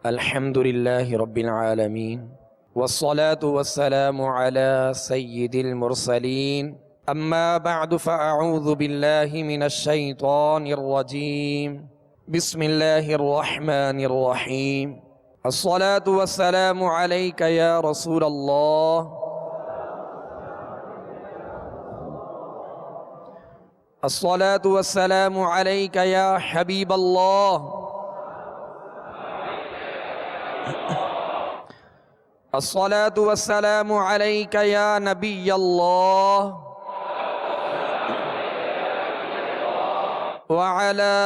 الحمد لله رب العالمين والصلاة والسلام على سيد المرسلين أما بعد فأعوذ بالله من الشيطان الرجيم بسم الله الرحمن الرحيم الصلاة والسلام عليك يا رسول الله الصلاة والسلام عليك يا حبيب الله الصلاة والسلام عليك يا نبي الله وعلى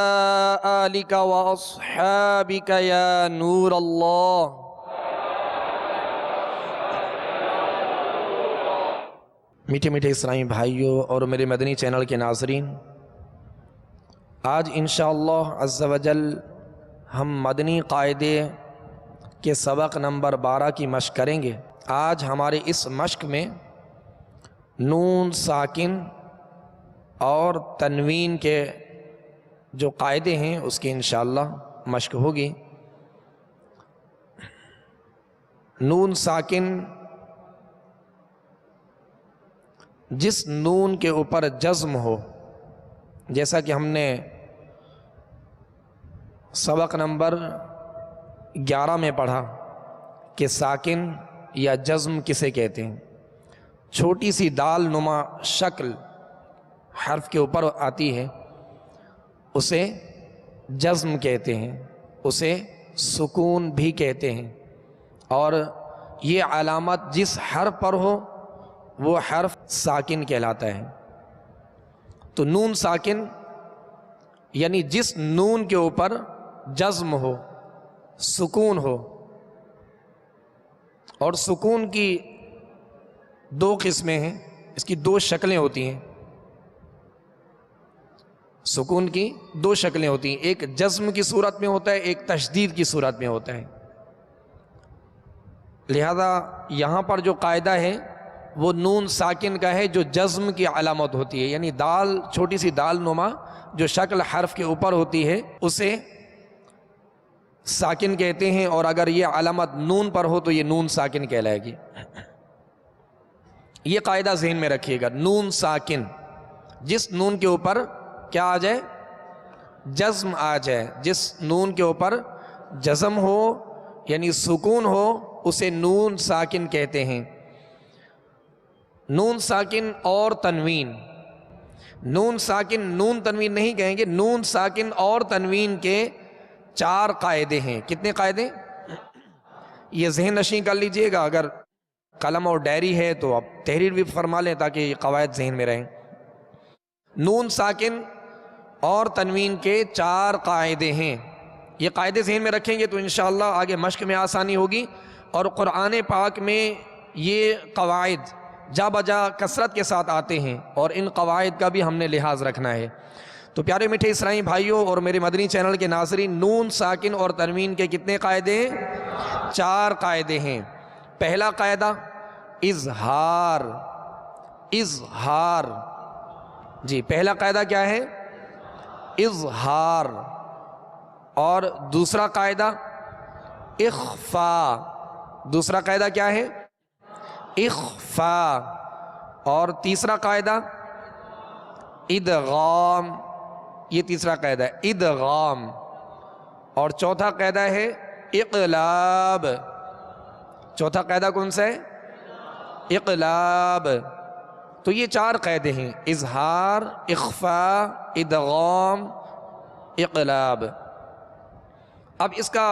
آلك وأصحابك يا نور الله۔ میٹھے میٹھے اسلامی بھائیوں اور میرے مدنی چینل کے ناظرین، آج انشاءاللہ عز و جل ہم مدنی قاعدے کے سبق نمبر 12 کی مشق کریں گے۔ آج ہمارے اس مشق میں نون ساکن اور تنوین کے جو قاعدے ہیں اس کی انشاءاللہ مشق ہوگی۔ نون ساکن، جس نون کے اوپر جزم ہو، جیسا کہ ہم نے سبق نمبر 11 میں پڑھا کہ ساکن یا جزم کسے کہتے ہیں۔ چھوٹی سی دال نما شکل حرف کے اوپر آتی ہے، اسے جزم کہتے ہیں، اسے سکون بھی کہتے ہیں، اور یہ علامت جس حرف پر ہو وہ حرف ساکن کہلاتا ہے۔ تو نون ساکن یعنی جس نون کے اوپر جزم ہو، سکون ہو، اور سکون کی دو قسمیں ہیں، اس کی دو شکلیں ہوتی ہیں۔ سکون کی دو شکلیں ہوتی ہیں، ایک جزم کی صورت میں ہوتا ہے، ایک تشدید کی صورت میں ہوتا ہے۔ لہذا یہاں پر جو قاعدہ ہے وہ نون ساکن کا ہے جو جزم کی علامت ہوتی ہے، یعنی دال، چھوٹی سی دال نما جو شکل حرف کے اوپر ہوتی ہے اسے ساکن کہتے ہیں، اور اگر یہ علامت نون پر ہو تو یہ نون ساکن کہلائے گی۔ یہ قاعدہ ذہن میں رکھیے گا، نون ساکن، جس نون کے اوپر کیا آ جائے؟ جزم آ جائے، جس نون کے اوپر جزم ہو یعنی سکون ہو اسے نون ساکن کہتے ہیں۔ نون ساکن اور تنوین، نون ساکن نون تنوین نہیں کہیں گے، نون ساکن اور تنوین کے 4 قاعدے ہیں۔ کتنے قاعدے؟ یہ ذہن نشین کر لیجئے گا، اگر قلم اور ڈائری ہے تو آپ تحریر بھی فرما لیں تاکہ یہ قواعد ذہن میں رہیں۔ نون ساکن اور تنوین کے 4 قاعدے ہیں، یہ قاعدے ذہن میں رکھیں گے تو انشاءاللہ آگے مشق میں آسانی ہوگی، اور قرآن پاک میں یہ قواعد جا بجا کثرت کے ساتھ آتے ہیں، اور ان قواعد کا بھی ہم نے لحاظ رکھنا ہے۔ تو پیارے میٹھے اسلامی بھائیوں اور میرے مدنی چینل کے ناظرین، نون ساکن اور تنوین کے کتنے قاعدے ہیں؟ 4 قاعدے ہیں۔ پہلا قاعدہ اظہار، اظہار، جی پہلا قاعدہ کیا ہے؟ اظہار۔ اور دوسرا قاعدہ اخفاء، دوسرا قاعدہ کیا ہے؟ اخفاء۔ اور تیسرا قاعدہ ادغام، یہ تیسرا قاعدہ ہے ادغام۔ اور چوتھا قاعدہ ہے اقلاب۔ چوتھا قاعدہ کون سا ہے؟ اقلاب۔ تو یہ 4 قاعدے ہیں، اظہار، اخفاء، ادغام، اقلاب۔ اب اس کا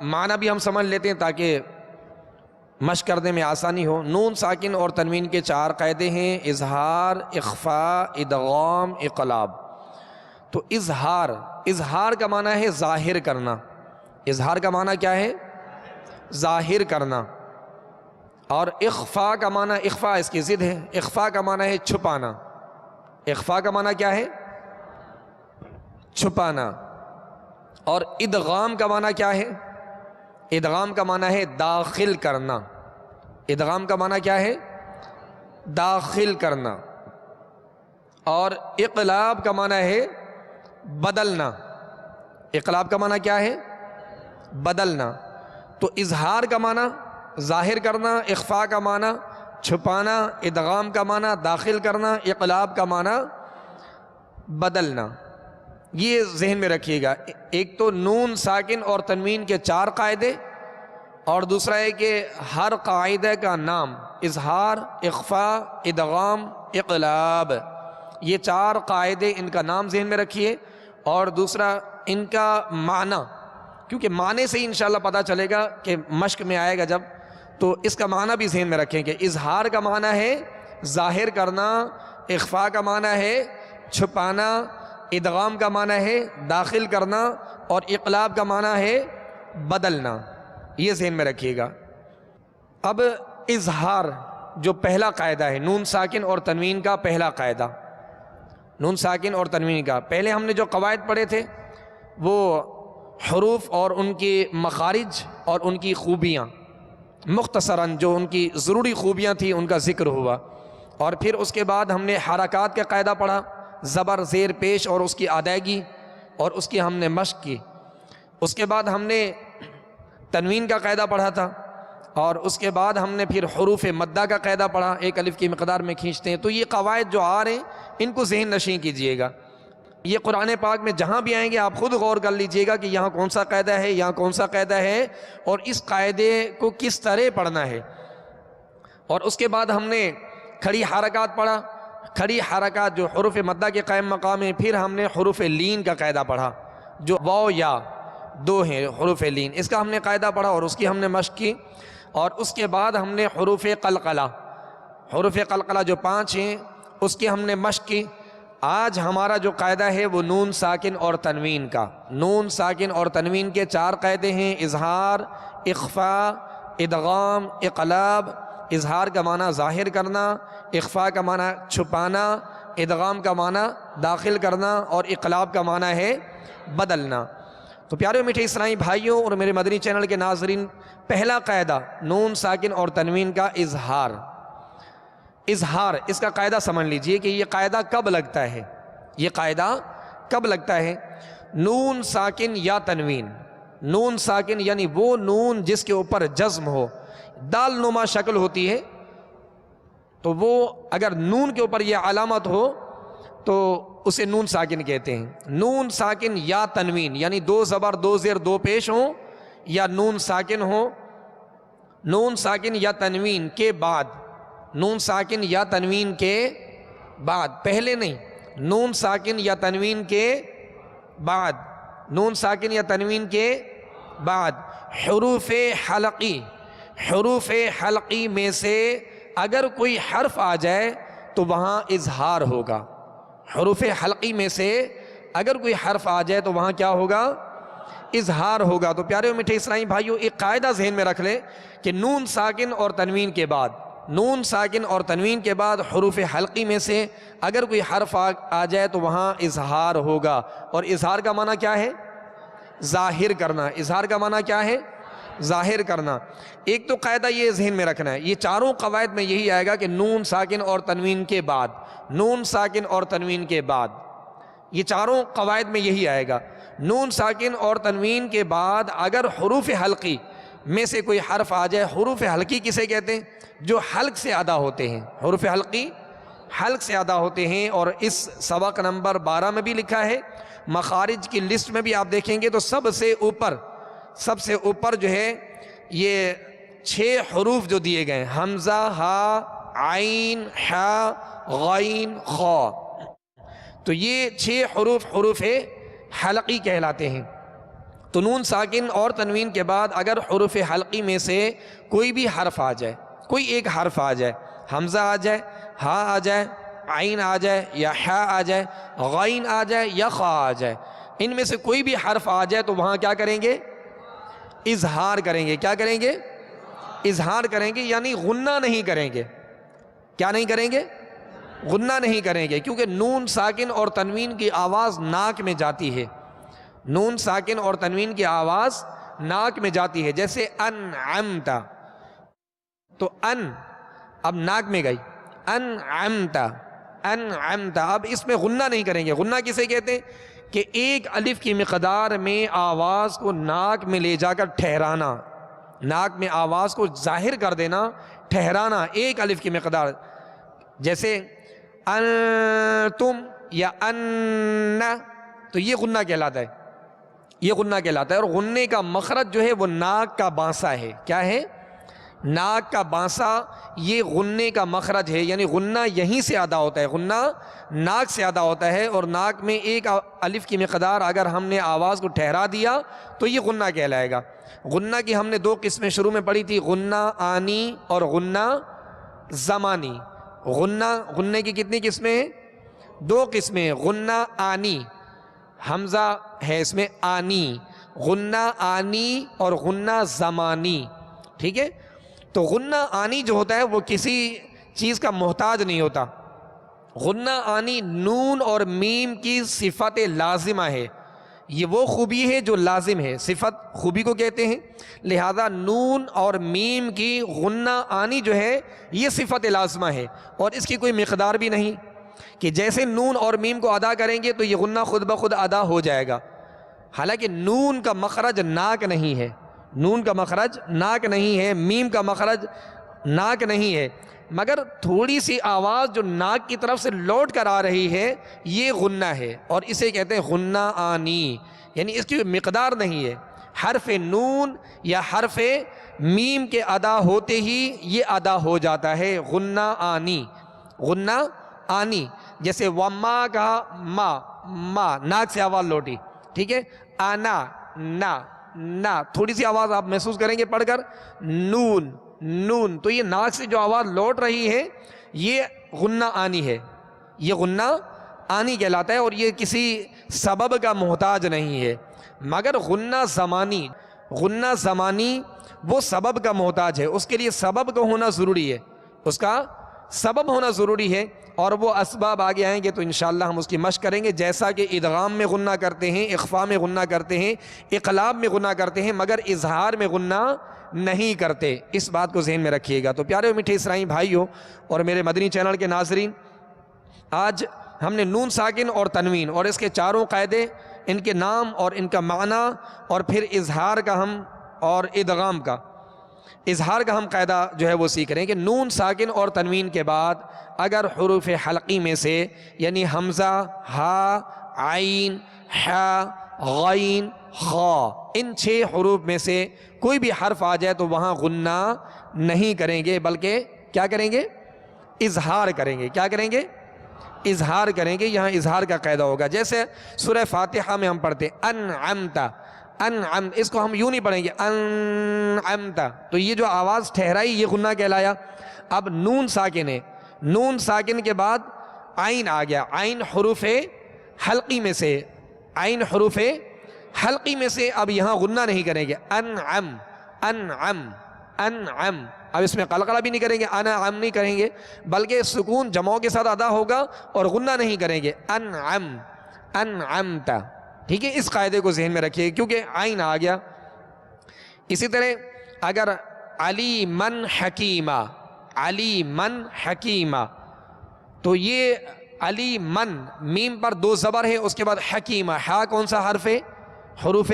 معنی بھی ہم سمجھ لیتے ہیں تاکہ مشق کرنے میں آسانی ہو۔ نون ساکن اور تنوین کے 4 قاعدے ہیں، اظہار، اخفاء، ادغام، اقلاب۔ تو اظہار، اظہار کا معنی ہے ظاہر کرنا۔ اظہار کا معنی کیا ہے؟ ظاہر کرنا۔ اور اخفاء کا معنی، اخفاء اس کی ضد ہے، اخفاء کا معنی ہے چھپانا۔ اخفاء کا معنی کیا ہے؟ چھپانا۔ اور ادغام کا معنی کیا ہے؟ ادغام کا معنی ہے داخل کرنا۔ ادغام کا معنی کیا ہے؟ داخل کرنا۔ اور اقلاب کا معنی ہے بدلنا۔ اقلاب کا معنی کیا ہے؟ بدلنا۔ تو اظہار کا معنی ظاہر کرنا، اخفاء کا معنی چھپانا، ادغام کا معنی داخل کرنا، اقلاب کا معنی بدلنا۔ یہ ذہن میں رکھیے گا۔ ایک تو نون ساکن اور تنوین کے 4 قاعدے، اور دوسرا ہے کہ ہر قاعدے کا نام اظہار، اخفاء، ادغام، اقلاب، یہ 4 قاعدے ان کا نام ذہن میں رکھیے، اور دوسرا ان کا معنی، کیونکہ معنی سے ہی انشاءاللہ پتہ چلے گا کہ مشق میں آئے گا جب، تو اس کا معنی بھی ذہن میں رکھیں کہ اظہار کا معنی ہے ظاہر کرنا، اخفاء کا معنی ہے چھپانا، ادغام کا معنی ہے داخل کرنا، اور اقلاب کا معنی ہے بدلنا۔ یہ ذہن میں رکھیے گا۔ اب اظہار جو پہلا قاعدہ ہے، نون ساکن اور تنوین کا پہلا قاعدہ، نون ساکن اور تنوین کا، پہلے ہم نے جو قواعد پڑھے تھے وہ حروف اور ان کے مخارج اور ان کی خوبیاں، مختصراً جو ان کی ضروری خوبیاں تھیں ان کا ذکر ہوا، اور پھر اس کے بعد ہم نے حرکات کا قاعدہ پڑھا، زبر، زیر، پیش اور اس کی ادائیگی، اور اس کی ہم نے مشق کی۔ اس کے بعد ہم نے تنوین کا قاعدہ پڑھا تھا، اور اس کے بعد ہم نے پھر حروف مدہ کا قاعدہ پڑھا، 1 الف کی مقدار میں کھینچتے ہیں۔ تو یہ قواعد جو آ رہے ہیں ان کو ذہن نشین کیجئے گا۔ یہ قرآن پاک میں جہاں بھی آئیں گے آپ خود غور کر لیجئے گا کہ یہاں کون سا قاعدہ ہے، یہاں کون سا قاعدہ ہے، اور اس قاعدے کو کس طرح پڑھنا ہے۔ اور اس کے بعد ہم نے کھڑی حرکات پڑھا، کھڑی حرکات جو حروف مدہ کے قائم مقام ہیں۔ پھر ہم نے حروف لین کا قاعدہ پڑھا، جو واو یا 2 ہیں حروف لین، اس کا ہم نے قاعدہ پڑھا اور اس کی ہم نے مشق کی۔ اور اس کے بعد ہم نے حروف قلقلہ، حروف قلقلہ جو 5 ہیں اس کی ہم نے مشق کی۔ آج ہمارا جو قاعدہ ہے وہ نون ساکن اور تنوین کا، نون ساکن اور تنوین کے 4 قاعدے ہیں، اظہار، اخفاء، ادغام، اقلاب۔ اظہار کا معنی ظاہر کرنا، اخفاء کا معنی چھپانا، ادغام کا معنی داخل کرنا، اور اقلاب کا معنی ہے بدلنا۔ تو پیارے میٹھے اسلامی بھائیوں اور میرے مدنی چینل کے ناظرین، پہلا قاعدہ نون ساکن اور تنوین کا اظہار۔ اظہار، اس کا قاعدہ سمجھ لیجئے کہ یہ قاعدہ کب لگتا ہے، یہ قاعدہ کب لگتا ہے۔ نون ساکن یا تنوین، نون ساکن یعنی وہ نون جس کے اوپر جزم ہو، دال نما شکل ہوتی ہے، تو وہ اگر نون کے اوپر یہ علامت ہو تو اسے نون ساکن کہتے ہیں۔ نون ساکن یا تنوین یعنی 2 زبر 2 زیر 2 پیش ہوں، یا نون ساکن ہو، نون ساکن یا تنوین کے بعد، نون ساکن یا تنوین کے بعد، پہلے نہیں، نون ساکن یا تنوین کے بعد، نون ساکن یا تنوین کے بعد حروف حلقی، حروف حلقی میں سے اگر کوئی حرف آ جائے تو وہاں اظہار ہوگا۔ حروف حلقی میں سے اگر کوئی حرف آ جائے تو وہاں کیا ہوگا؟ اظہار ہوگا۔ تو پیارے و میٹھے اسلامی بھائیوں، ایک قاعدہ ذہن میں رکھ لیں کہ نون ساکن اور تنوین کے بعد، نون ساکن اور تنوین کے بعد حروف حلقی میں سے اگر کوئی حرف آ جائے تو وہاں اظہار ہوگا۔ اور اظہار کا معنی کیا ہے؟ ظاہر کرنا۔ اظہار کا معنی کیا ہے؟ ظاہر کرنا۔ ایک تو قاعدہ یہ ذہن میں رکھنا ہے، یہ چاروں قواعد میں یہی آئے گا کہ نون ساکن اور تنوین کے بعد، نون ساکن اور تنوین کے بعد، یہ چاروں قواعد میں یہی آئے گا۔ نون ساکن اور تنوین کے بعد اگر حروف حلقی میں سے کوئی حرف آ جائے، حروف حلقی کسے کہتے ہیں؟ جو حلق سے ادا ہوتے ہیں، حروف حلقی حلق سے ادا ہوتے ہیں۔ اور اس سبق نمبر 12 میں بھی لکھا ہے، مخارج کی لسٹ میں بھی آپ دیکھیں گے تو سب سے اوپر جو ہے یہ 6 حروف جو دیے گئے ہیں، حمزہ، ہا، عین، حا، غین، خا، تو یہ 6 حروف حروف حلقی کہلاتے ہیں۔ تو نون ساکن اور تنوین کے بعد اگر حروف حلقی میں سے کوئی بھی حرف آ جائے، کوئی ایک حرف آ جائے، حمزہ آ جائے، ہا آ جائے، عین آ جائے، یا حا آ جائے، غین آ جائے، یا خا آ جائے، ان میں سے کوئی بھی حرف آ جائے تو وہاں کیا کریں گے؟ اظہار کریں گے۔ کیا کریں گے؟ اظہار کریں گے، یعنی غنہ نہیں کریں گے۔ کیا نہیں کریں گے؟ غنہ نہیں کریں گے، کیونکہ نون ساکن اور تنوین کی آواز ناک میں جاتی ہے، نون ساکن اور تنوین کی آواز ناک میں جاتی ہے۔ جیسے انعمتا، تو ان اب ناک میں گئی، انعمتا، انعمتا، اب اس میں غنہ نہیں کریں گے۔ غنہ کسے کہتے ہیں؟ کہ ایک الف کی مقدار میں آواز کو ناک میں لے جا کر ٹھہرانا، ناک میں آواز کو ظاہر کر دینا، ٹھہرانا ایک الف کی مقدار، جیسے انتم یا ان، تو یہ غنہ کہلاتا ہے، یہ غنہ کہلاتا ہے۔ اور غنے کا مخرج جو ہے وہ ناک کا بانسا ہے۔ کیا ہے؟ ناک کا بانسا، یہ غنے کا مخرج ہے، یعنی غنہ یہیں سے ادا ہوتا ہے، غنہ ناک سے ادا ہوتا ہے، اور ناک میں ایک الف کی مقدار اگر ہم نے آواز کو ٹھہرا دیا تو یہ غنہ کہلائے گا۔ غنہ کی ہم نے دو قسمیں شروع میں پڑھی تھی، غنہ آنی اور غنہ زمانی۔ غنے کی کتنی قسمیں ہیں؟ دو قسمیں، غنہ آنی، حمزہ ہے اس میں آنی، غنہ آنی اور غنہ زمانی، ٹھیک ہے؟ تو غنہ آنی جو ہوتا ہے وہ کسی چیز کا محتاج نہیں ہوتا۔ غنہ آنی نون اور میم کی صفت لازمہ ہے، یہ وہ خوبی ہے جو لازم ہے، صفت خوبی کو کہتے ہیں، لہذا نون اور میم کی غنہ آنی جو ہے یہ صفت لازمہ ہے، اور اس کی کوئی مقدار بھی نہیں کہ جیسے نون اور میم کو ادا کریں گے تو یہ غنہ خود بخود ادا ہو جائے گا۔ حالانکہ نون کا مخرج ناک نہیں ہے، نون کا مخرج ناک نہیں ہے، میم کا مخرج ناک نہیں ہے، مگر تھوڑی سی آواز جو ناک کی طرف سے لوٹ کر آ رہی ہے یہ غنہ ہے، اور اسے کہتے ہیں غنہ آنی، یعنی اس کی مقدار نہیں ہے۔ حرف نون یا حرف میم کے ادا ہوتے ہی یہ ادا ہو جاتا ہے، غنہ آنی، غنہ آنی۔ جیسے وما کہا، ما ناک سے آواز لوٹی، ٹھیک ہے؟ آنا نا، تھوڑی سی آواز آپ محسوس کریں گے پڑھ کر، نون، تو یہ ناک سے جو آواز لوٹ رہی ہے یہ غنہ آنی ہے، یہ غنہ آنی کہلاتا ہے، اور یہ کسی سبب کا محتاج نہیں ہے۔ مگر غنہ زمانی وہ سبب کا محتاج ہے، اس کے لیے سبب کا ہونا ضروری ہے، اس کا سبب ہونا ضروری ہے، اور وہ اسباب آگے آئیں گے تو انشاءاللہ ہم اس کی مشق کریں گے، جیسا کہ ادغام میں غنہ کرتے ہیں، اخفاء میں غنہ کرتے ہیں، اقلاب میں غنہ کرتے ہیں، مگر اظہار میں غنہ نہیں کرتے۔ اس بات کو ذہن میں رکھیے گا۔ تو پیارے و میٹھے اسرائیلی بھائیوں اور میرے مدنی چینل کے ناظرین، آج ہم نے نون ساکن اور تنوین اور اس کے چاروں قاعدے، ان کے نام اور ان کا معنی، اور پھر اظہار کا اور ادغام کا، اظہار کا ہم قاعدہ جو ہے وہ سیکھ رہے ہیں کہ نون ساکن اور تنوین کے بعد اگر حروف حلقی میں سے، یعنی حمزہ، ہا، عین، حا، غین، خا، ان 6 حروف میں سے کوئی بھی حرف آ جائے تو وہاں غنہ نہیں کریں گے، بلکہ کیا کریں گے؟ اظہار کریں گے۔ کیا کریں گے؟ اظہار کریں گے۔ یہاں اظہار کا قاعدہ ہوگا، جیسے سورہ فاتحہ میں ہم پڑھتے انعمتا، اس کو ہم یوں نہیں پڑھیں گے انعمتا، تو یہ جو آواز ٹھہرائی یہ غنہ کہلایا۔ اب نون ساکن ہے، نون ساکن کے بعد عین آ گیا، عین حروف حلقی میں سے، عین حروف حلقی میں سے، اب یہاں غنہ نہیں کریں گے، انعم، اب اس میں قلقلہ بھی نہیں کریں گے، انعم نہیں کریں گے، بلکہ سکون جمعوں کے ساتھ ادا ہوگا اور غنہ نہیں کریں گے، انعمتا، ٹھیک ہے؟ اس قاعدے کو ذہن میں رکھیے کیونکہ عین آ گیا۔ اسی طرح اگر علی من حکیمہ، تو یہ علی من، میم پر 2 زبر ہے، اس کے بعد حکیمہ، ہا کون سا حرف ہے؟ حروف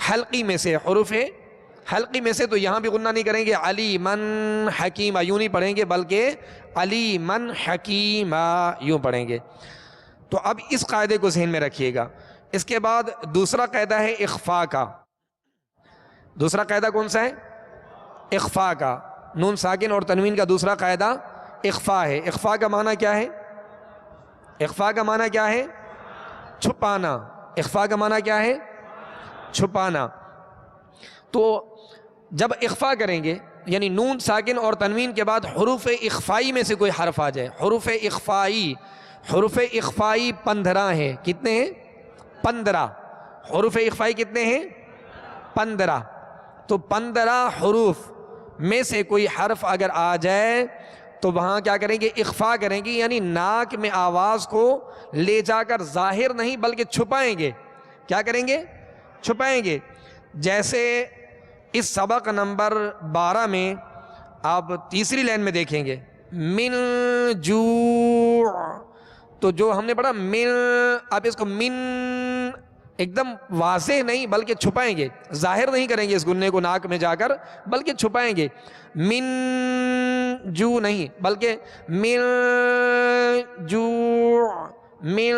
حلقی میں سے، حروف حلقی میں سے، تو یہاں بھی غنہ نہیں کریں گے، علی من حکیمہ یوں نہیں پڑھیں گے، بلکہ علی من حکیمہ یوں پڑھیں گے۔ تو اب اس قاعدے کو ذہن میں رکھیے گا۔ اس کے بعد دوسرا قاعدہ ہے اخفاء کا۔ دوسرا قاعدہ کون سا ہے؟ اخفاء کا۔ نون ساکن اور تنوین کا دوسرا قاعدہ اخفاء ہے۔ اخفاء کا معنی کیا ہے؟ اخفاء کا معنی کیا ہے؟ چھپانا۔ اخفاء کا معنی کیا ہے؟ چھپانا۔ تو جب اخفاء کریں گے، یعنی نون ساکن اور تنوین کے بعد حروف اخفائی میں سے کوئی حرف آ جائے، حروف اخفائی 15 ہیں، کتنے ہیں؟ 15 حروف اخفائی کتنے ہیں؟ 15۔ تو 15 حروف میں سے کوئی حرف اگر آ جائے تو وہاں کیا کریں گے؟ اخفاء کریں گے، یعنی ناک میں آواز کو لے جا کر ظاہر نہیں بلکہ چھپائیں گے۔ کیا کریں گے؟ چھپائیں گے۔ جیسے اس سبق نمبر 12 میں آپ تیسری لائن میں دیکھیں گے، من جوع، تو جو ہم نے پڑھا من، اب اس کو من ایک دم واضح نہیں بلکہ چھپائیں گے، ظاہر نہیں کریں گے اس گنے کو ناک میں جا کر، بلکہ چھپائیں گے. من جو نہیں بلکہ من جو، من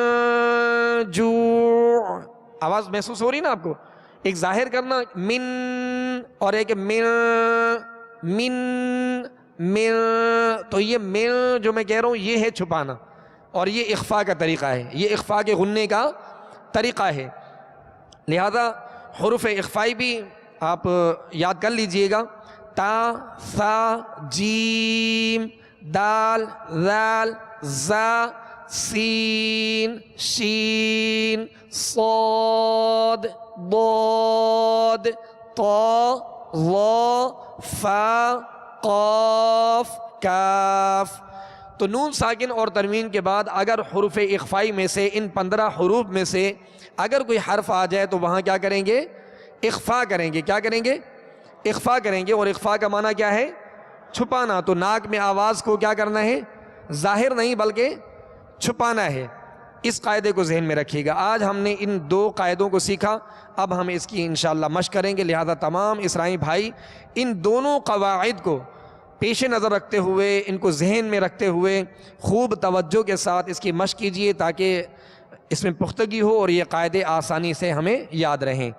جو. آواز محسوس ہو رہی نا آپ کو؟ ایک ظاہر کرنا من اور ایک من، من من. تو یہ من جو میں کہہ رہا ہوں یہ ہے چھپانا، اور یہ اخفاء کا طریقہ ہے، یہ اخفاء کے غننے کا طریقہ ہے. لہذا حروف اخفائی بھی آپ یاد کر لیجئے گا. تا، ثا، جیم، دال، ذال، زا، سین، شین، صاد، ضاد، طا، ظا، فا، قاف، کاف. تو نون ساکن اور تنوین کے بعد اگر حروف اخفائی میں سے ان 15 حروف میں سے اگر کوئی حرف آ جائے تو وہاں کیا کریں گے؟ اخفاء کریں گے. کیا کریں گے؟ اخفاء کریں گے. اور اخفاء کا معنی کیا ہے؟ چھپانا. تو ناک میں آواز کو کیا کرنا ہے؟ ظاہر نہیں بلکہ چھپانا ہے. اس قاعدے کو ذہن میں رکھیے گا. آج ہم نے ان 2 قاعدوں کو سیکھا، اب ہم اس کی انشاءاللہ مشق کریں گے. لہذا تمام اسرائی بھائی ان دونوں قواعد کو پیش نظر رکھتے ہوئے، ان کو ذہن میں رکھتے ہوئے خوب توجہ کے ساتھ اس کی مشق کیجئے تاکہ اس میں پختگی ہو اور یہ قاعدے آسانی سے ہمیں یاد رہیں.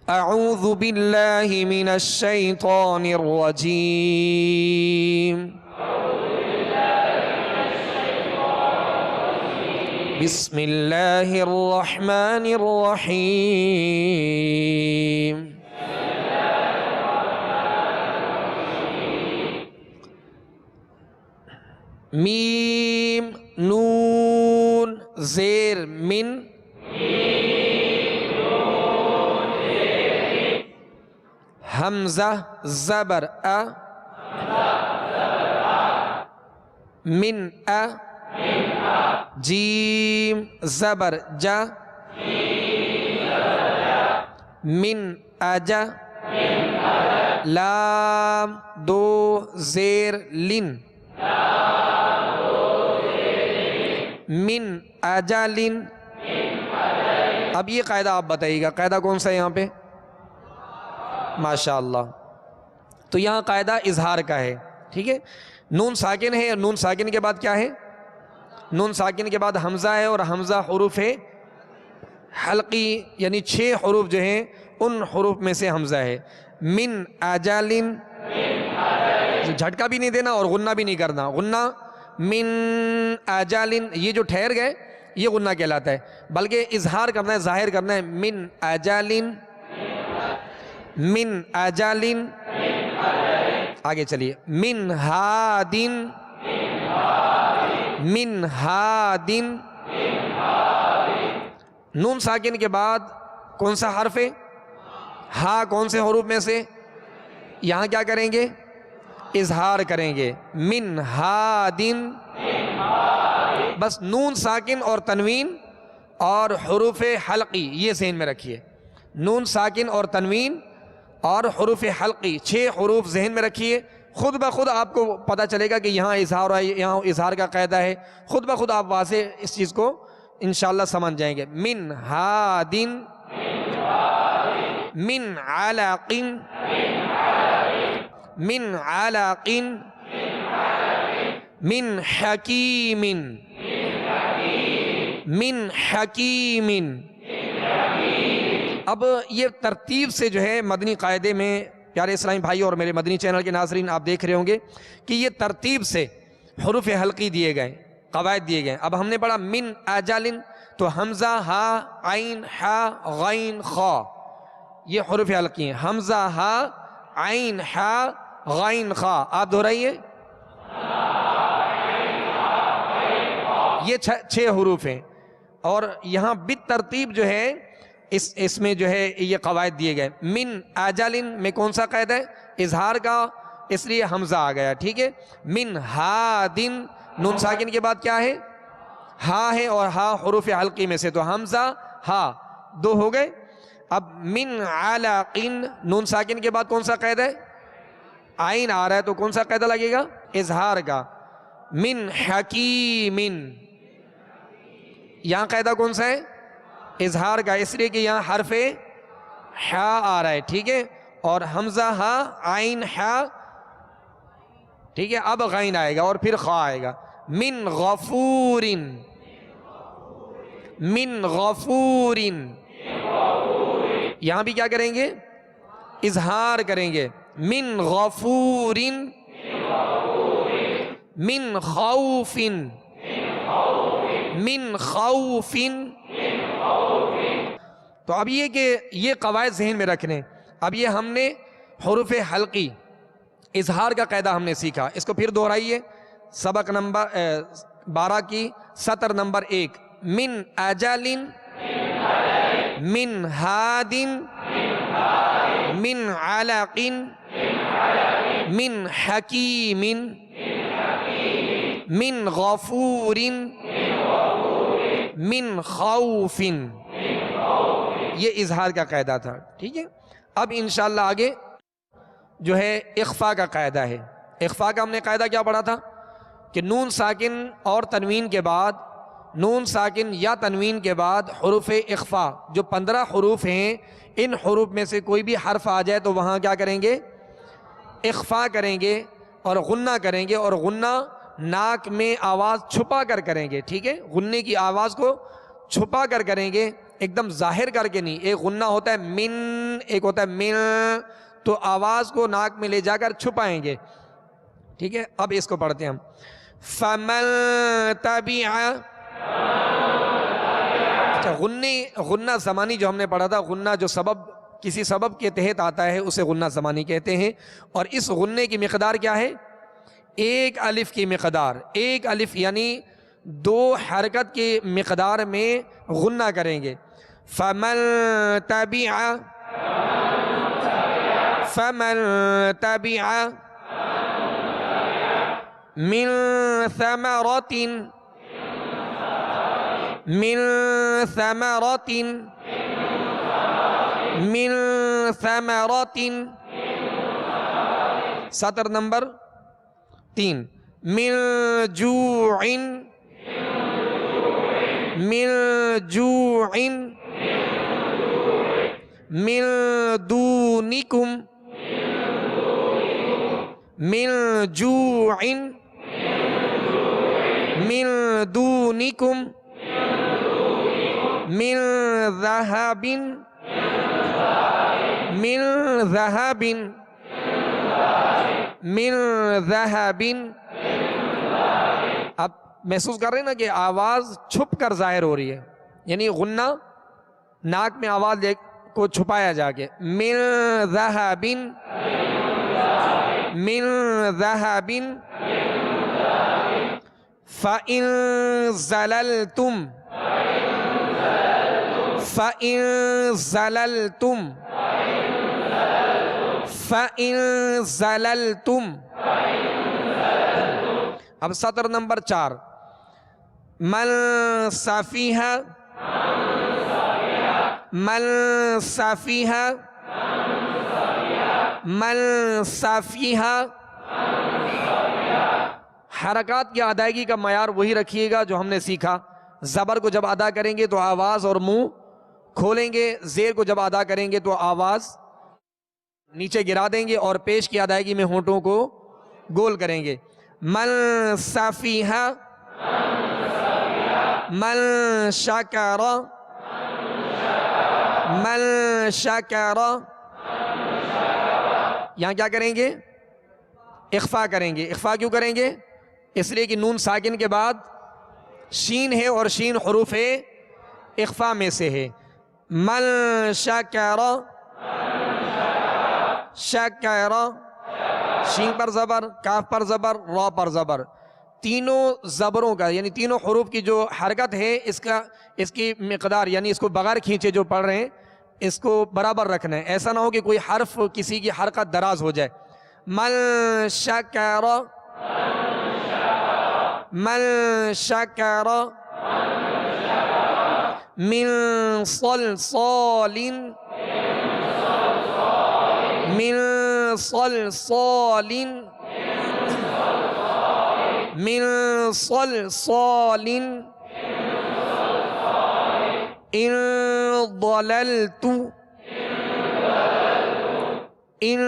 اعوذ باللہ من الشیطان الرجیم. بسم اللہ الرحمن الرحیم. میم، نون، زیر من، حمزہ زبر ا، من ا، جیم زبر جا، من اجا، لام دو زیر لن، من اجالن. اب یہ قاعدہ آپ بتائیے گا، قاعدہ کون سا ہے یہاں پہ؟ ماشاءاللہ. تو یہاں قاعدہ اظہار کا ہے. ٹھیک ہے، نون ساکن ہے، اور نون ساکن کے بعد کیا ہے؟ نون ساکن کے بعد حمزہ ہے، اور حمزہ حروف حلقی یعنی 6 حروف جو ہیں ان حروف میں سے حمزہ ہے. من اجالن، جھٹکا بھی نہیں دینا اور غنہ بھی نہیں کرنا. غنہ من اجالن یہ جو ٹھہر گئے یہ غنہ کہلاتا ہے، بلکہ اظہار کرنا ہے، ظاہر کرنا ہے. من اجالن، من اجالن. آگے چلیے. من ہادن، من ہادن. نون ساکن کے بعد کون سا حرف ہے؟ ہا. کون سے حروف میں سے؟ یہاں کیا کریں گے؟ اظہار کریں گے. من ہادن. بس نون ساکن اور تنوین اور حروف حلقی یہ ذہن میں رکھیے. نون ساکن اور تنوین اور حروف حلقی 6 حروف ذہن میں رکھیے. خود بخود آپ کو پتہ چلے گا کہ یہاں اظہار ہے، یہاں اظہار کا قاعدہ ہے. خود بخود آپ واضح اس چیز کو انشاءاللہ سمجھ جائیں گے. من ہادن، من علق، من علق، من حکیم، من حکیم. اب یہ ترتیب سے جو ہے مدنی قاعدے میں پیارے اسلامی بھائی اور میرے مدنی چینل کے ناظرین آپ دیکھ رہے ہوں گے کہ یہ ترتیب سے حروف حلقی دیے گئے، قواعد دیے گئے. اب ہم نے پڑھا من اجالن، تو حمزہ ہا عین ہا غین خا یہ حروف حلقی ہیں. حمزہ ہا عین ہا غین خا. آپ دہرائیے. یہ 6 حروف ہیں، اور یہاں بالترتیب جو ہے اس میں جو ہے یہ قواعد دیے گئے. من اجالن میں کون سا قید ہے؟ اظہار کا، اس لیے حمزہ آ گیا. ٹھیک ہے. من ہادن، نون ساکن کے بعد کیا ہے؟ ہا ہے، اور ہا حروف حلقی میں سے، تو حمزہ ہا 2 ہو گئے. اب من علقن، نون ساکن کے بعد کون سا قید ہے؟ عین آ رہا ہے، تو کون سا قاعدہ لگے گا؟ اظہار کا. من حکیم، یہاں قاعدہ کون سا ہے؟ اظہار کا، اس لیے کہ یہاں حرف ہا آ رہا ہے، ٹھیک ہے، اور حمزہ ہا عین ہا، ٹھیک ہے، اب غین آئے گا اور پھر خا آئے گا. من غفور، من غفور، یہاں بھی کیا کریں گے؟ اظہار کریں گے. من غفور، من خوف، من خوف. تو اب یہ کہ یہ قواعد ذہن میں رکھنے. اب یہ ہم نے حروف حلقی اظہار کا قاعدہ ہم نے سیکھا، اس کو پھر دہرائیے. سبق نمبر 12 کی سطر نمبر 1. من اجل، من ہاد، من علق، من حکیم، من غفور، من خوف. یہ اظہار کا قاعدہ تھا، ٹھیک ہے. اب انشاءاللہ آگے جو ہے اخفاء کا قاعدہ ہے. اخفاء کا ہم نے قاعدہ کیا پڑھا تھا کہ نون ساکن اور تنوین کے بعد، نون ساکن یا تنوین کے بعد حروف اخفاء جو 15 حروف ہیں، ان حروف میں سے کوئی بھی حرف آ جائے تو وہاں کیا کریں گے؟ اخفاء کریں گے اور غنہ کریں گے. اور غنہ ناک میں آواز چھپا کر کریں گے، ٹھیک ہے. غنے کی آواز کو چھپا کر کریں گے، ایک دم ظاہر کر کے نہیں. ایک غنہ ہوتا ہے من، ایک ہوتا ہے من، تو آواز کو ناک میں لے جا کر چھپائیں گے، ٹھیک ہے. اب اس کو پڑھتے ہیں ہم. فمن تبع، اچھا غنہ زمانی جو ہم نے پڑھا تھا، غنہ جو سبب کسی سبب کے تحت آتا ہے اسے غنہ زمانی کہتے ہیں. اور اس غنے کی مقدار کیا ہے؟ 1 الف کی مقدار. 1 الف یعنی 2 حرکت کی مقدار میں غنہ کریں گے. فمن تبع، فمن تبع من ثمرة، من ثمرة، من ثمرة. سطر نمبر 3. من جوع، من جوع، من دونكم، من جوع، من دونكم، من ذهب، من ذهب، من ذهب. اب محسوس کر رہے ہیں نا کہ آواز چھپ کر ظاہر ہو رہی ہے، یعنی غنہ ناک میں آواز کو چھپایا جا کے. من ذهب، من ذهب. فإن زللتم، فإن زللتم، فإن زللتم. اب سطر نمبر 4. من سفیہ، من سفیہ، من سفیہ. حرکات کی ادائیگی کا معیار وہی رکھیے گا جو ہم نے سیکھا. زبر کو جب ادا کریں گے تو آواز اور منہ کھولیں گے، زیر کو جب ادا کریں گے تو آواز نیچے گرا دیں گے، اور پیش کی ادائیگی میں ہونٹوں کو گول کریں گے. من سفیہ، من شکر، من شکر. یہاں کیا کریں گے؟ اخفاء کریں گے. اخفاء کیوں کریں گے؟ اس لیے کہ نون ساکن کے بعد شین ہے اور شین حروف اخفاء میں سے ہے. من شکر، شکر، شین پر زبر، کاف پر زبر، را پر زبر. تینوں زبروں کا یعنی تینوں حروف کی جو حرکت ہے اس کی مقدار یعنی اس کو بغیر کھینچے جو پڑھ رہے ہیں اس کو برابر رکھنا ہے. ایسا نہ ہو کہ کوئی حرف کسی کی حرکت دراز ہو جائے. من شکر، من شکر. من صلصال، من صلصال، من صلصال. ان ضللت ان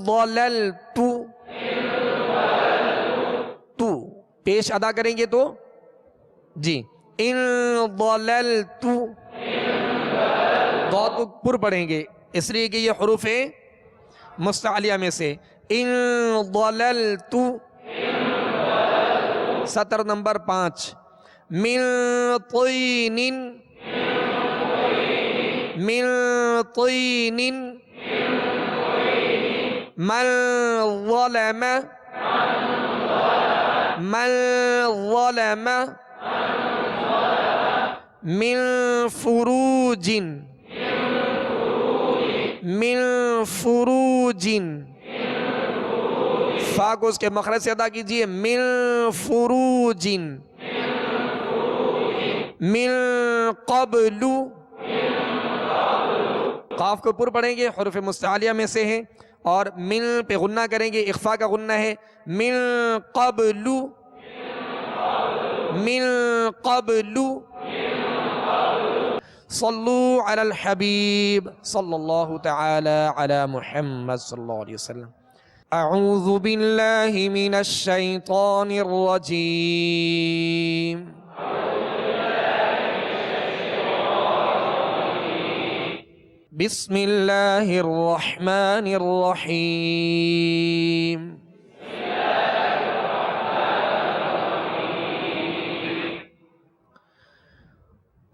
ضللت تو پیش ادا کریں گے تو جی ان ضللت ضاد کو پر پڑھیں گے اس لیے کہ یہ حروف مستعلیہ میں سے ان ضللت سطر نمبر 5 من طین من طین من ظلم من ظلم من فروج من فروج فا کو اس کے مخرج سے ادا کیجئے من فروج من قبل قاف کو پر پڑھیں گے حروف مستعلیہ میں سے ہیں اور من پہ غنہ کریں گے اخفا کا غنہ ہے من قبل من قبل صلو علی الحبیب صلی اللہ تعالی علی محمد صلی اللہ علیہ وسلم اعوذ باللہ من الشیطان الرجیم بسم اللہ الرحمن الرحیم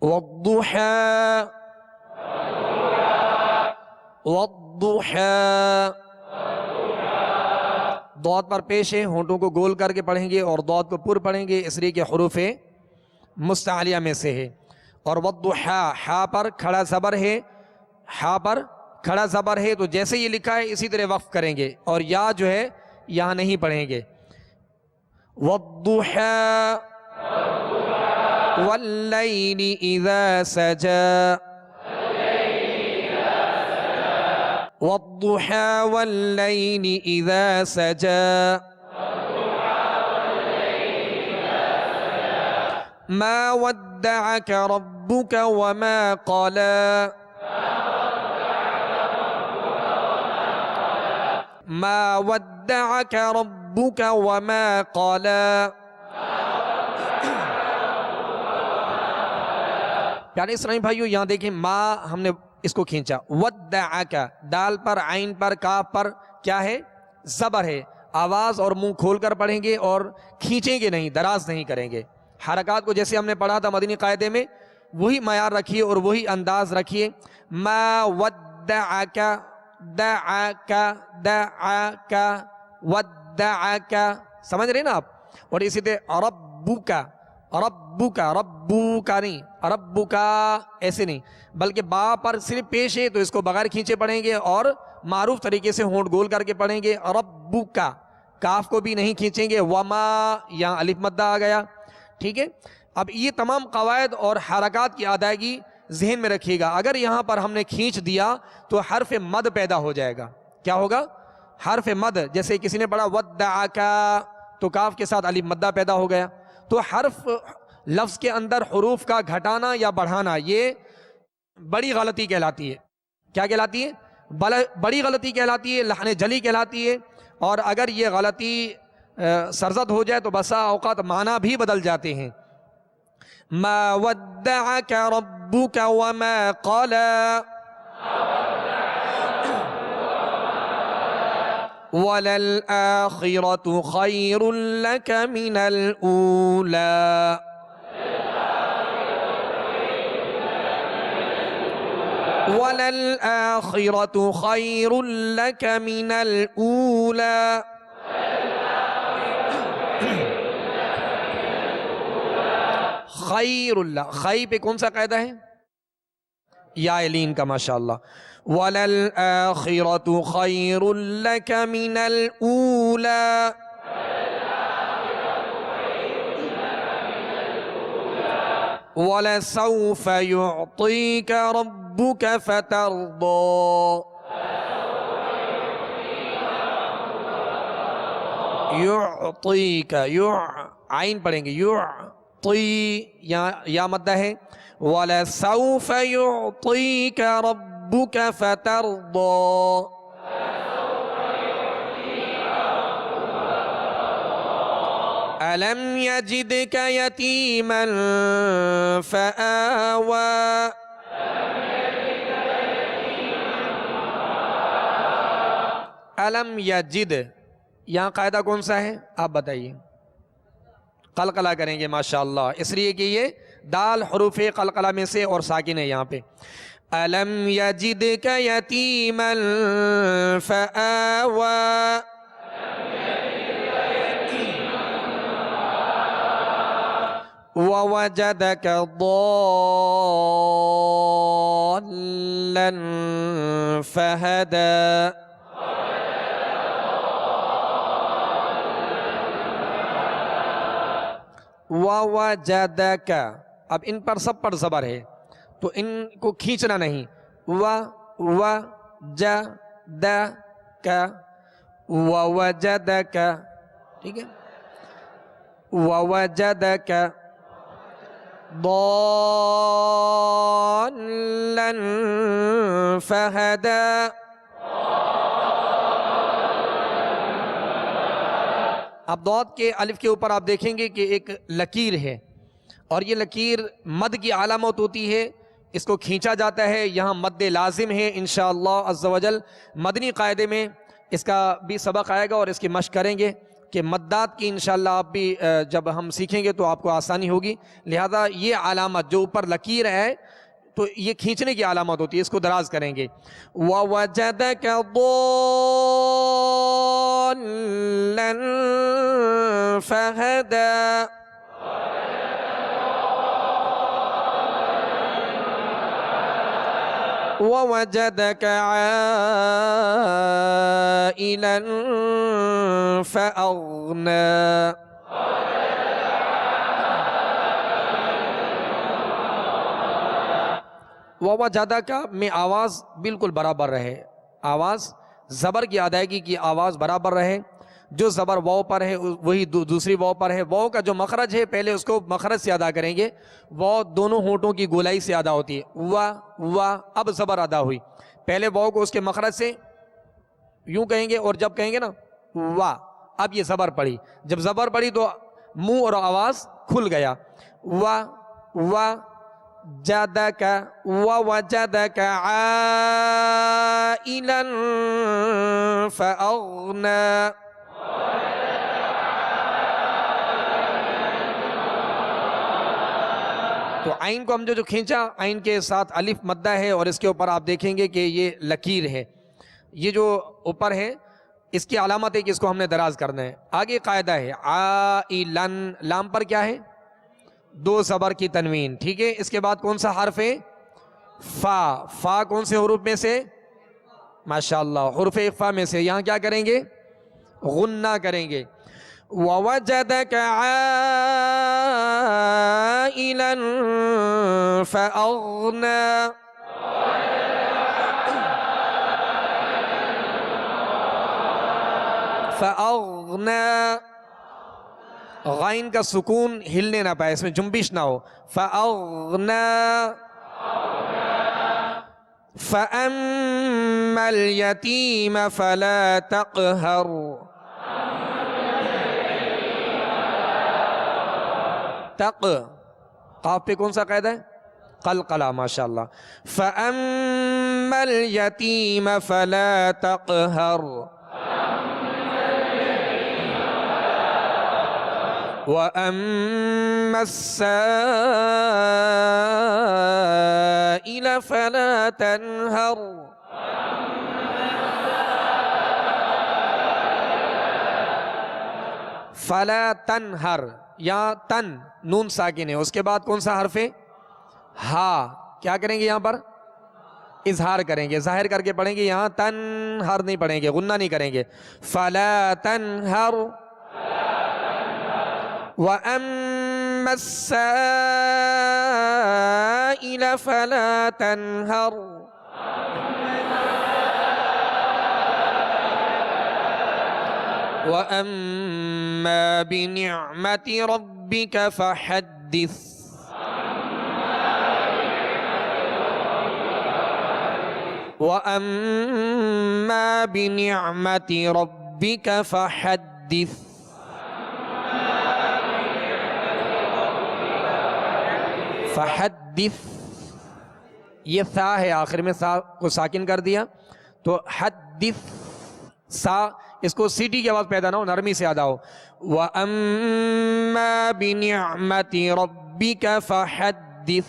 والضحى والضحى ضاد پر پیش ہے ہونٹوں کو گول کر کے پڑھیں گے اور ضاد کو پر پڑھیں گے اس لیے کہ حروف مستعلیہ میں سے ہے اور والضحى ہا پر کھڑا زبر ہے ہا پر کھڑا زبر ہے تو جیسے یہ لکھا ہے اسی طرح وقف کریں گے اور یا جو ہے یہاں نہیں پڑھیں گے والضحى واللیل اذا سجا والضحى واللیل اذا سجا ما ودعك ربك وما قلى ما ودعك ربك وما قلى پیارے اسلامی بھائیو یہاں دیکھیں ما ہم نے اس کو کھینچا ودعک دال پر عین پر کاف پر کیا ہے زبر ہے آواز اور منہ کھول کر پڑھیں گے اور کھینچیں گے نہیں دراز نہیں کریں گے حرکات کو جیسے ہم نے پڑھا تھا مدنی قاعدے میں وہی معیار رکھیے اور وہی انداز رکھیے ما ودعک دعک دعک ودعک سمجھ رہے نا آپ اور اسی طرح ربک ربک ربک نہیں ربک ایسے نہیں بلکہ با پر صرف پیش ہے تو اس کو بغیر کھینچے پڑھیں گے اور معروف طریقے سے ہونٹ گول کر کے پڑھیں گے ربک کاف کو بھی نہیں کھینچیں گے وما یہاں الف مدہ آ گیا ٹھیک ہے اب یہ تمام قواعد اور حرکات کی ادائیگی ذہن میں رکھیے گا اگر یہاں پر ہم نے کھینچ دیا تو حرف مد پیدا ہو جائے گا کیا ہوگا حرف مد جیسے کسی نے پڑھا ودعک تو کاف کے ساتھ الف مدہ پیدا ہو گیا تو حرف لفظ کے اندر حروف کا گھٹانا یا بڑھانا یہ بڑی غلطی کہلاتی ہے کیا کہلاتی ہے بڑی غلطی کہلاتی ہے لحن جلی کہلاتی ہے اور اگر یہ غلطی سرزد ہو جائے تو بسا اوقات معنی بھی بدل جاتے ہیں ما ودعك ربك وما قلى وَلَلْآخِرَةُ خَيْرٌ لَكَ مِنَ الْأُولَى وَلَلْآخِرَةُ خَيْرٌ لَكَ مِنَ الْأُولَى خیر اللہ خی پہ کون سا قاعدہ ہے یا لین کا ماشاءاللہ وَلَلْآخِرَةُ خَيْرٌ لَكَ مِنَ الْأُولَى وَلَسَوْفَ يُعْطِيكَ رَبُّكَ فَتَرْضَى يُعْطِيكَ عین پڑھیں گے یا مدہ ہے وَلَسَوْفَ يُعْطِيكَ رَبُّكَ فَتَرْضَى. أَلَمْ يَجِدْكَ يَتِيمًا فَآوَى. علم یجد یہاں قاعدہ کون سا ہے آپ بتائیے؟ قلقلہ کریں گے ماشاءاللہ، اس لیے کہ یہ دال حروف قلقلہ میں سے اور ساکن ہے یہاں پہ. علم یجدک یتیما فآوى. ووجدك ضالا فهدى. ووجدك اب ان پر سب پر زبر ہے تو ان کو کھینچنا نہیں. ووجدك ووجدك ٹھیک ہے. ووجدك ضالا فهدى. اب ضاد کے الف کے اوپر آپ دیکھیں گے کہ ایک لکیر ہے اور یہ لکیر مد کی علامت ہوتی ہے، اس کو کھینچا جاتا ہے. یہاں مد لازم ہے انشاءاللہ عز و جل. مدنی قاعدے میں اس کا بھی سبق آئے گا اور اس کی مشق کریں گے کہ مدات کی انشاءاللہ آپ بھی جب ہم سیکھیں گے تو آپ کو آسانی ہوگی. لہذا یہ علامت جو اوپر لکیر ہے تو یہ کھینچنے کی علامت ہوتی ہے، اس کو دراز کریں گے. وَوَجَدَكَ ضَالًّا فَهَدَى. وَوَجَدَكَ عَائِلًا فَأَغْنَى. وَوَجَدَكَ میں آواز بالکل برابر رہے، آواز زبر کی ادائیگی کی آواز برابر رہے. جو زبر واو پر ہے وہی دوسری واو پر ہے. واو کا جو مخرج ہے پہلے اس کو مخرج سے ادا کریں گے. واو دونوں ہونٹوں کی گولائی سے ادا ہوتی ہے. وا اب زبر ادا ہوئی. پہلے واو کو اس کے مخرج سے یوں کہیں گے اور جب کہیں گے نا وا، اب یہ زبر پڑی. جب زبر پڑی تو منہ اور آواز کھل گیا. وَوَجَدَكَ وَوَجَدَكَ عَائِلًا فَأَغْنَى. تو عین کو ہم جو کھینچا، عین کے ساتھ الف مدہ ہے اور اس کے اوپر آپ دیکھیں گے کہ یہ لکیر ہے. یہ جو اوپر ہے اس کی علامت ہے کہ اس کو ہم نے دراز کرنا ہے. آگے قاعدہ ہے عائلن، لام پر کیا ہے؟ دو زبر کی تنوین. ٹھیک ہے. اس کے بعد کون سا حرف ہے؟ فا. فا کون سے حروف میں سے؟ ماشاءاللہ حروف اخفا میں سے. یہاں کیا کریں گے؟ غنہ کریں گے. وَوَجَدَكَ عَائِلًا فَأَغْنَى. فَأَغْنَى غائن کا سکون ہلنے نہ پائے، اس میں جنبش نہ ہو. فَأَغْنَى. فَأَمَّا الْيَتِيمَ فَلَا تَقْهَرْ. تق قاف پہ کون سا قاعدہ ہے؟ قلقلہ. ماشاءاللہ. فَأَمَّا الْيَتِيمَ فَلَا تَقْهَرْ. وَأَمَّا السَّائِلَ فَلَا تَنْهَرْ. فَلَا تَنْهَرْ یا تن نون ساکن ہے، اس کے بعد کون سا حرف ہے؟ ہا. کیا کریں گے یہاں پر؟ اظہار کریں گے، ظاہر کر کے پڑھیں گے. یہاں تنہر نہیں پڑھیں گے، غنہ نہیں کریں گے. فَلَا تَنْهَرْ. وَأَمَّا السَّائِلَ فَلَا تَنْهَرْ. وَأَمَّا بِنِعْمَةِ رَبِّكَ فَحَدِّثْ. فحدث وَأَمَّا بِنِعْمَةِ رَبِّكَ فَحَدِّثْ. فحدث یہ سا ہے، آخر میں سا کو ساکن کر دیا تو حدث سا، اس کو سیٹی کی آواز پیدا نہ ہو، نرمی سے ادا ہو. وَأَمَّا بِنِعْمَةِ رَبِّكَ فَحَدِّثْ.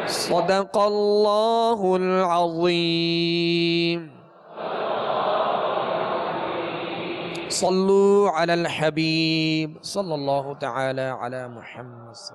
صدق اللہ العظیم. صلو علی الحبیب صلی اللہ تعالی علی محمد.